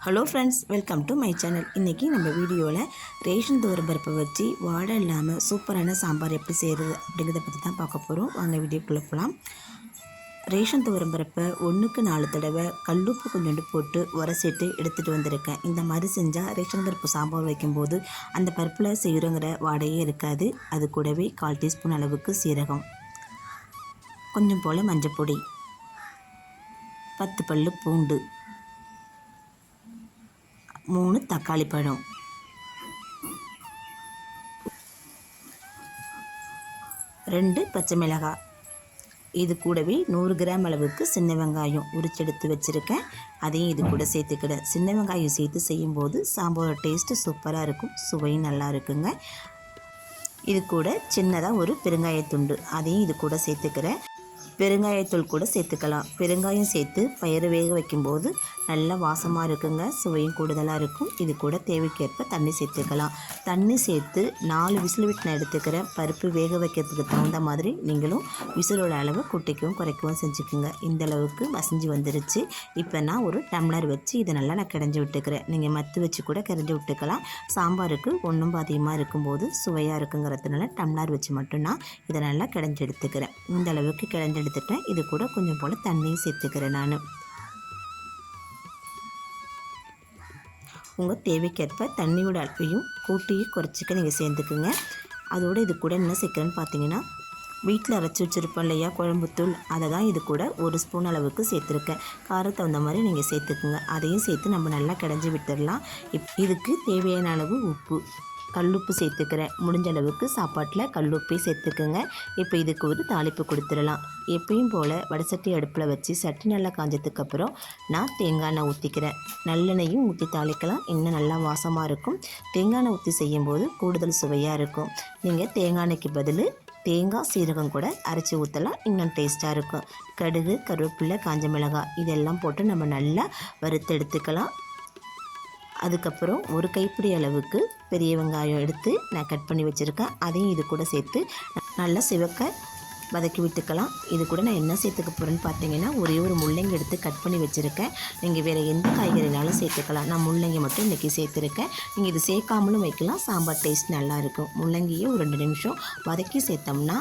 Hello friends, welcome to my channel. இன்றைக்கி நம்ம வீடியோவில் ரேஷன் துவரம்பருப்பை வச்சு வாடை இல்லாமல் சூப்பரான சாம்பார் எப்படி செய்கிறது அப்படிங்கிறத பற்றி தான் பார்க்க போகிறோம். வாங்க வீடியோக்குள்ளே போகலாம். ரேஷன் துவரம்பருப்பை 1க்கு 4 தடவை கல்லுப்பு கொஞ்சோண்டு போட்டு உரசிட்டு எடுத்துகிட்டு வந்திருக்கேன். இந்த மாதிரி செஞ்சால் ரேஷன் பருப்பு சாம்பார் வைக்கும்போது அந்த பருப்பில் செய்கிறோங்கிற வாடையே இருக்காது. அது கூடவே 1/4 டீஸ்பூன் அளவுக்கு சீரகம், கொஞ்சம் போல் மஞ்சப்பொடி, 10 பல்லு பூண்டு, 3 தக்காளி பழம், 2 பச்சை மிளகாய், இது கூடவே 100 கிராம் அளவுக்கு சின்ன வெங்காயம் உரிச்செடுத்து வச்சுருக்கேன். அதையும் இது கூட சேர்த்துக்கிட்டேன். சின்ன வெங்காயம் சேர்த்து செய்யும்போது சாம்பாரோட டேஸ்ட்டு சூப்பராக இருக்கும், சுவையும் நல்லா இருக்குங்க. இது கூட சின்னதாக ஒரு பெருங்காயத்துண்டு, அதையும் இது கூட சேர்த்துக்கிறேன். பெருங்காயத்தூள் கூட சேர்த்துக்கலாம். பெருங்காயம் சேர்த்து பயிறு வேக வைக்கும்போது நல்லா வாசமாக இருக்குங்க, சுவையும் கூடுதலாக இருக்கும். இது கூட தேவைக்கேற்ப தண்ணி சேர்த்துக்கலாம். தண்ணி சேர்த்து 4 விசில் விட்டு நான் எடுத்துக்கிறேன். பருப்பு வேக வைக்கிறதுக்கு தகுந்த மாதிரி நீங்களும் விசிலோட அளவு கூட்டிக்கவும் குறைக்கவும் செஞ்சுக்குங்க. இந்த அளவுக்கு மசிஞ்சு வந்துருச்சு. இப்போ நான் ஒரு டம்ளர் வச்சு இதை நல்லா நான் கிடஞ்சி விட்டுக்கிறேன். நீங்கள் மத்து வச்சு கூட கிடஞ்சி விட்டுக்கலாம். சாம்பாருக்கு ஒன்றும் பாதியமாக இருக்கும்போது சுவையாக இருக்குங்கிறதுனால டம்ளர் வச்சு மட்டும் நான் இதை நல்லா கிடஞ்சி எடுத்துக்கிறேன். இந்த அளவுக்கு கிடஞ்சி எடுத்துட்டேன். இது கூட கொஞ்சம் போல் தண்ணியும் சேர்த்துக்கிறேன். நான் உங்கள் தேவைக்கேற்ப தண்ணியோட அளவையும் கூட்டி குறைச்சிக்க நீங்கள் சேர்த்துக்குங்க. அதோடு இது கூட என்ன சேர்க்குறேன்னு பார்த்தீங்கன்னா, வீட்டில் அரைச்சி வச்சுருப்போம் இல்லையா குழம்புத்தூள், அதை தான் இது கூட 1 ஸ்பூன் அளவுக்கு சேர்த்துருக்கேன். காரத்தை தகுந்த மாதிரி நீங்கள் சேர்த்துக்குங்க. அதையும் சேர்த்து நம்ம நல்லா கிடஞ்சி விட்டுடலாம். இதுக்கு தேவையான அளவு உப்பு, கல்லுப்பு சேர்த்துக்கிறேன். முடிஞ்ச அளவுக்கு சாப்பாட்டில் கல்லுப்பே சேர்த்துக்குங்க. இப்போ இதுக்கு ஒரு தாளிப்பு கொடுத்துடலாம். எப்பயும் போல் வடசட்டி அடுப்பில் வச்சு சட்டி நல்லா காஞ்சதுக்கப்புறம் நான் தேங்காய் எண்ணெய் ஊற்றிக்கிறேன். நல்லெண்ணெயும் ஊற்றி தாளிக்கலாம், இன்னும் நல்லா வாசமாக இருக்கும். தேங்காய் எண்ணெய் ஊற்றி செய்யும்போது கூடுதல் சுவையாக இருக்கும். நீங்கள் தேங்காய் எண்ணெய்க்கு பதில் தேங்காய் சீரகம் கூட அரைச்சி ஊற்றலாம், இன்னும் டேஸ்ட்டாக இருக்கும். கடுகு, கருவேப்பிலை, காஞ்ச மிளகாய் இதெல்லாம் போட்டு நம்ம நல்லா வறுத்து எடுத்துக்கலாம். அதுக்கப்புறம் ஒரு கைப்பிடி அளவுக்கு பெரிய வெங்காயம் எடுத்து நான் கட் பண்ணி வச்சுருக்கேன். அதையும் இது கூட சேர்த்து நல்லா சிவக்க வதக்கி விட்டுக்கலாம். இது கூட நான் என்ன சேர்த்துக்க போகிறேன்னு பார்த்தீங்கன்னா, ஒரே ஒரு முள்ளங்கி எடுத்து கட் பண்ணி வச்சுருக்கேன். நீங்கள் வேறு எந்த காய்கறினாலும் சேர்த்துக்கலாம். நான் முள்ளங்கி மட்டும் இன்றைக்கி சேர்த்துருக்கேன். நீங்கள் இது சேர்க்காமலும் வைக்கலாம், சாம்பார் டேஸ்ட் நல்லாயிருக்கும். முள்ளங்கியை ஒரு 2 நிமிஷம் வதக்கி சேர்த்தோம்னா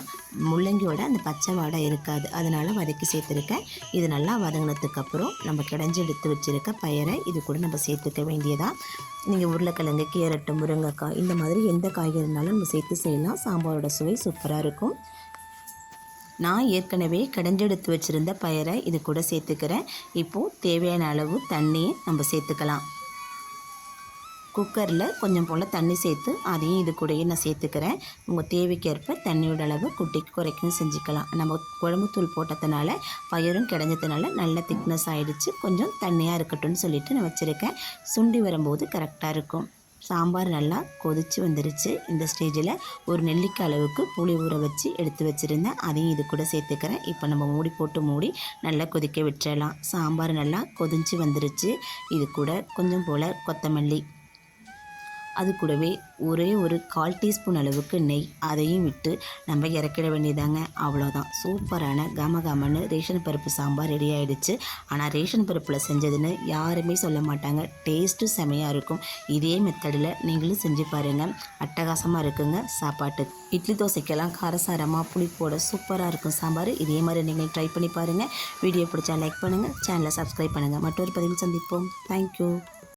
முள்ளங்கியோட அந்த பச்சை வாடை இருக்காது, அதனால் வதக்கி சேர்த்துருக்கேன். இது நல்லா வதங்கினதுக்கப்புறம் நம்ம கிடஞ்சி எடுத்து வச்சுருக்க பயிரை இது கூட நம்ம சேர்த்துக்க வேண்டியதாக. நீங்கள் உருளைக்கிழங்கு, கேரட்டு, முருங்கைக்காய் இந்த மாதிரி எந்த காய்கறினாலும் நம்ம சேர்த்து செய்யலாம். சாம்பாரோட சுவை சூப்பராக இருக்கும். நான் ஏற்கனவே கடைஞ்செடுத்து வச்சுருந்த பயிரை இது கூட சேர்த்துக்கிறேன். இப்போது தேவையான அளவு தண்ணியை நம்ம சேர்த்துக்கலாம். குக்கரில் கொஞ்சம் போல் தண்ணி சேர்த்து அதையும் இது கூடயே நான் சேர்த்துக்கிறேன். உங்கள் தேவைக்கேற்ப தண்ணியோட அளவு குட்டிக்கு குறைக்கும் செஞ்சுக்கலாம். நம்ம குழம்புத்தூள் போட்டதுனால பயிரும் கிடைஞ்சதுனால நல்ல திக்னஸ் ஆகிடுச்சு. கொஞ்சம் தண்ணியாக இருக்கட்டும்னு சொல்லிவிட்டு நான் வச்சுருக்கேன். சுண்டி வரும்போது கரெக்டாக இருக்கும். சாம்பார் நல்லா கொதித்து வந்துருச்சு. இந்த ஸ்டேஜில் ஒரு நெல்லிக்காய் அளவுக்கு புளி ஊற வச்சு எடுத்து வச்சுருந்தேன். அதையும் இது கூட சேர்த்துக்கிறேன். இப்போ நம்ம மூடி போட்டு நல்லா கொதிக்க விட்டுறலாம். சாம்பார் நல்லா கொதிச்சு வந்துருச்சு. இது கூட கொஞ்சம் போல் கொத்தமல்லி, அது கூடவே ஒரே ஒரு 1/4 டீஸ்பூன் அளவுக்கு நெய், அதையும் விட்டு நம்ம இறக்கிட வேண்டியதாங்க. அவ்வளோதான், சூப்பரான கமகமன்னு ரேஷன் பருப்பு சாம்பார் ரெடி ஆகிடுச்சு. ஆனால் ரேஷன் பருப்பில் செஞ்சதுன்னு யாருமே சொல்ல மாட்டாங்க, டேஸ்ட்டும் செமையாக இருக்கும். இதே மெத்தடில் நீங்களும் செஞ்சு பாருங்கள், அட்டகாசமாக இருக்குங்க. சாப்பாட்டு இட்லி தோசைக்கெல்லாம் காரசாரமாக புளிப்போட சூப்பராக இருக்கும் சாம்பார். இதே மாதிரி நீங்கள் ட்ரை பண்ணி பாருங்கள். வீடியோ பிடிச்சா லைக் பண்ணுங்கள், சேனலை சப்ஸ்கிரைப் பண்ணுங்கள். மற்றொரு பதிவில் சந்திப்போம். தேங்க்யூ.